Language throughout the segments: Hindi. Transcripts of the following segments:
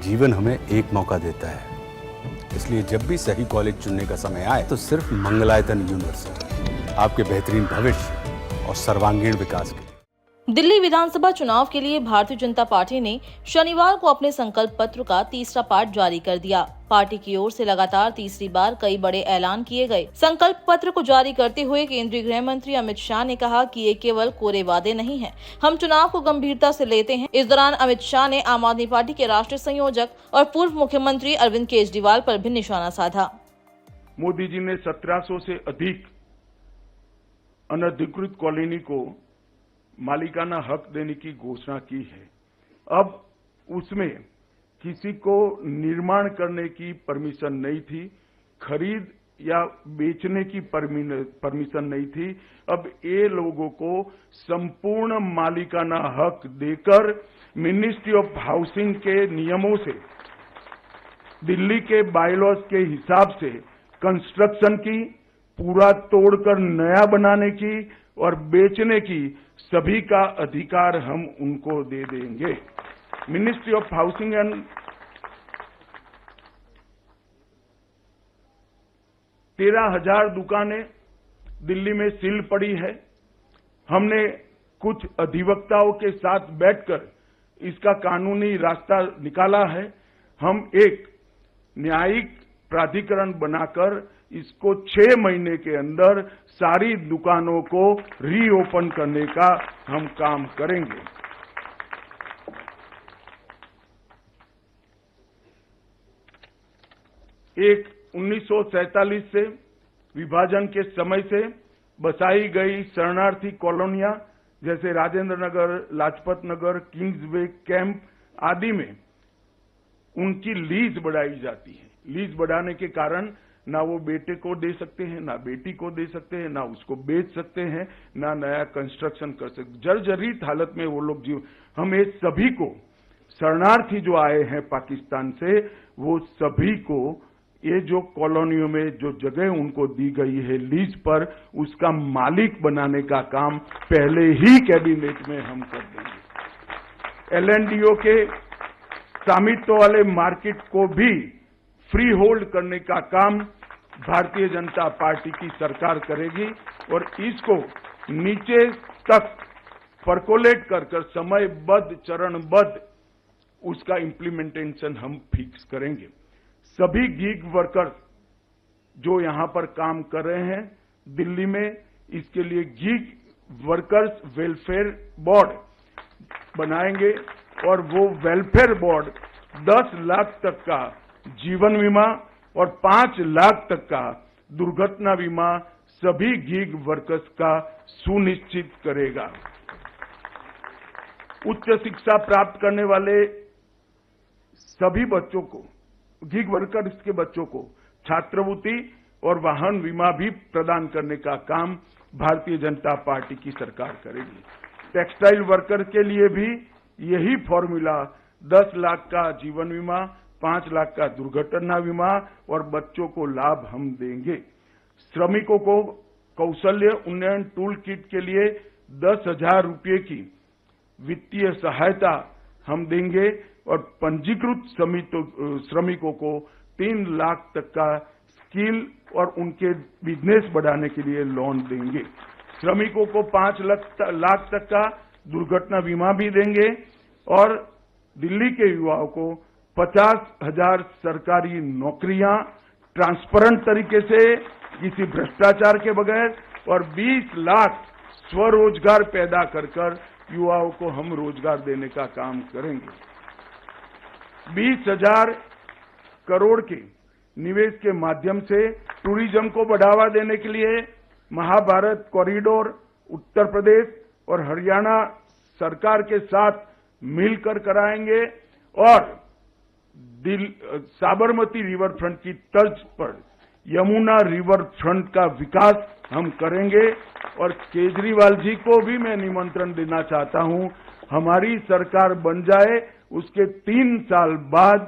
जीवन हमें एक मौका देता है, इसलिए जब भी सही कॉलेज चुनने का समय आए तो सिर्फ मंगलायतन यूनिवर्सिटी आपके बेहतरीन भविष्य और सर्वांगीण विकास के लिए। दिल्ली विधानसभा चुनाव के लिए भारतीय जनता पार्टी ने शनिवार को अपने संकल्प पत्र का तीसरा पार्ट जारी कर दिया। पार्टी की ओर से लगातार तीसरी बार कई बड़े ऐलान किए गए। संकल्प पत्र को जारी करते हुए केंद्रीय गृह मंत्री अमित शाह ने कहा कि ये केवल कोरे वादे नहीं हैं, हम चुनाव को गंभीरता से लेते हैं। इस दौरान अमित शाह ने आम आदमी पार्टी के राष्ट्रीय संयोजक और पूर्व मुख्यमंत्री अरविंद केजरीवाल पर भी निशाना साधा। मोदी जी ने 1700 से अधिक अनधिकृत कॉलोनी को मालिकाना हक देने की घोषणा की है। अब उसमें किसी को निर्माण करने की परमिशन नहीं थी, खरीद या बेचने की परमिशन नहीं थी। अब ये लोगों को संपूर्ण मालिकाना हक देकर मिनिस्ट्री ऑफ हाउसिंग के नियमों से, दिल्ली के बायलॉज के हिसाब से कंस्ट्रक्शन की, पूरा तोड़कर नया बनाने की और बेचने की सभी का अधिकार हम उनको दे देंगे। मिनिस्ट्री ऑफ हाउसिंग एंड 13,000 दुकानें दिल्ली में सील पड़ी है। हमने कुछ अधिवक्ताओं के साथ बैठकर इसका कानूनी रास्ता निकाला है। हम एक न्यायिक प्राधिकरण बनाकर इसको 6 महीने के अंदर सारी दुकानों को रीओपन करने का हम काम करेंगे। एक 1947 से विभाजन के समय से बसाई गई शरणार्थी कॉलोनियां जैसे राजेंद्र नगर, लाजपत नगर, किंग्सवे कैंप आदि में उनकी लीज बढ़ाई जाती है। लीज बढ़ाने के कारण ना वो बेटे को दे सकते हैं, ना बेटी को दे सकते हैं, ना उसको बेच सकते हैं, ना नया कंस्ट्रक्शन कर सकते। जर्जरित हालत में वो लोग जीव। हम ये सभी को, शरणार्थी जो आए हैं पाकिस्तान से, वो सभी को ये जो कॉलोनियों में जो जगह उनको दी गई है लीज पर, उसका मालिक बनाने का काम पहले ही कैबिनेट में हम कर देंगे। एलएनडीओ के स्वामित्व वाले मार्केट को भी फ्री होल्ड करने का काम भारतीय जनता पार्टी की सरकार करेगी और इसको नीचे तक परकोलेट कर समयबद्ध, चरणबद्ध उसका इम्प्लीमेंटेशन हम फिक्स करेंगे। सभी गीग वर्कर्स जो यहां पर काम कर रहे हैं दिल्ली में, इसके लिए गीग वर्कर्स वेलफेयर बोर्ड बनाएंगे और वो वेलफेयर बोर्ड 10 लाख तक का जीवन बीमा और 5 लाख तक का दुर्घटना बीमा सभी गीग वर्कर्स का सुनिश्चित करेगा। उच्च शिक्षा प्राप्त करने वाले सभी बच्चों को, गीग वर्कर्स के बच्चों को छात्रवृत्ति और वाहन बीमा भी प्रदान करने का काम भारतीय जनता पार्टी की सरकार करेगी। टेक्सटाइल वर्कर के लिए भी यही फॉर्मूला 10 लाख का जीवन बीमा, 5 लाख का दुर्घटना बीमा और बच्चों को लाभ हम देंगे। श्रमिकों को कौशल्य उन्नयन टूल किट के लिए 10,000 रुपये की वित्तीय सहायता हम देंगे और पंजीकृत श्रमिकों को 3 लाख तक का स्किल और उनके बिजनेस बढ़ाने के लिए लोन देंगे। श्रमिकों को 5 लाख तक का दुर्घटना बीमा भी देंगे और दिल्ली के युवाओं को 50,000 सरकारी नौकरियां ट्रांसपेरेंट तरीके से, किसी भ्रष्टाचार के बगैर और 20 लाख स्वरोजगार पैदा कर युवाओं को हम रोजगार देने का काम करेंगे। 20,000 करोड़ के निवेश के माध्यम से टूरिज्म को बढ़ावा देने के लिए महाभारत कॉरिडोर उत्तर प्रदेश और हरियाणा सरकार के साथ मिलकर कराएंगे और साबरमती रिवर फ्रंट की तर्ज पर यमुना रिवर फ्रंट का विकास हम करेंगे। और केजरीवाल जी को भी मैं निमंत्रण देना चाहता हूं, हमारी सरकार बन जाए उसके 3 साल बाद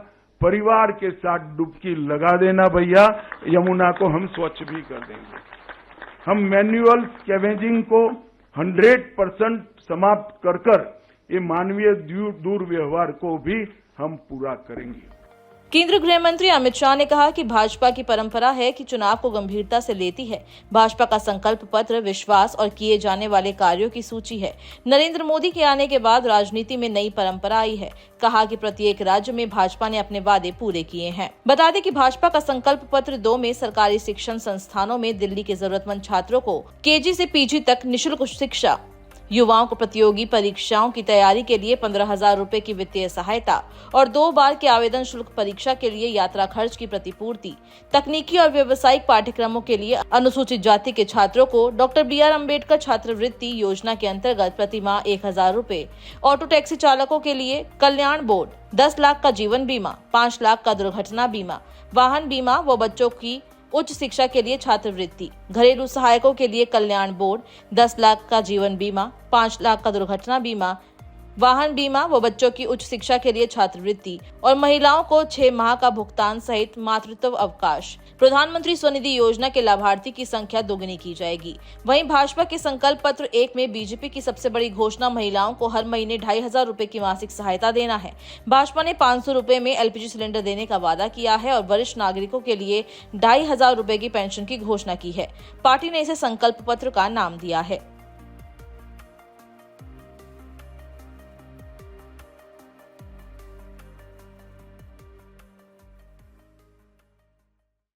परिवार के साथ डुबकी लगा देना भैया, यमुना को हम स्वच्छ भी कर देंगे। हम मैन्युअल स्कैवेंजिंग को 100% समाप्त कर ये मानवीय दुर्व्यवहार को भी हम पूरा करेंगे। केंद्रीय गृह मंत्री अमित शाह ने कहा कि भाजपा की परंपरा है कि चुनाव को गंभीरता से लेती है। भाजपा का संकल्प पत्र विश्वास और किए जाने वाले कार्यों की सूची है। नरेंद्र मोदी के आने के बाद राजनीति में नई परंपरा आई है। कहा कि प्रत्येक राज्य में भाजपा ने अपने वादे पूरे किए हैं। बता दें कि भाजपा का संकल्प पत्र 2 में सरकारी शिक्षण संस्थानों में दिल्ली के जरूरतमंद छात्रों को केजी से पीजी तक निःशुल्क शिक्षा, युवाओं को प्रतियोगी परीक्षाओं की तैयारी के लिए 15,000 रुपए की वित्तीय सहायता और 2 बार के आवेदन शुल्क परीक्षा के लिए यात्रा खर्च की प्रतिपूर्ति, तकनीकी और व्यावसायिक पाठ्यक्रमों के लिए अनुसूचित जाति के छात्रों को डॉक्टर BR अम्बेडकर छात्रवृत्ति योजना के अंतर्गत प्रतिमाह 1,000 रुपए, ऑटो टैक्सी चालकों के लिए कल्याण बोर्ड, 10 लाख का जीवन बीमा, 5 लाख का दुर्घटना बीमा, वाहन बीमा व बच्चों की उच्च शिक्षा के लिए छात्रवृत्ति, घरेलू सहायकों के लिए कल्याण बोर्ड, 10 लाख का जीवन बीमा, 5 लाख का दुर्घटना बीमा, वाहन बीमा व बच्चों की उच्च शिक्षा के लिए छात्रवृत्ति और महिलाओं को 6 माह का भुगतान सहित मातृत्व अवकाश। प्रधानमंत्री स्वनिधि योजना के लाभार्थी की संख्या दोगुनी की जाएगी। वहीं भाजपा के संकल्प पत्र 1 में बीजेपी की सबसे बड़ी घोषणा महिलाओं को हर महीने 2,500 रुपए की मासिक सहायता देना है। भाजपा ने 500 रुपए में LPG सिलेंडर देने का वादा किया है और वरिष्ठ नागरिकों के लिए 2,500 रुपए की पेंशन की घोषणा की है। पार्टी ने इसे संकल्प पत्र का नाम दिया है।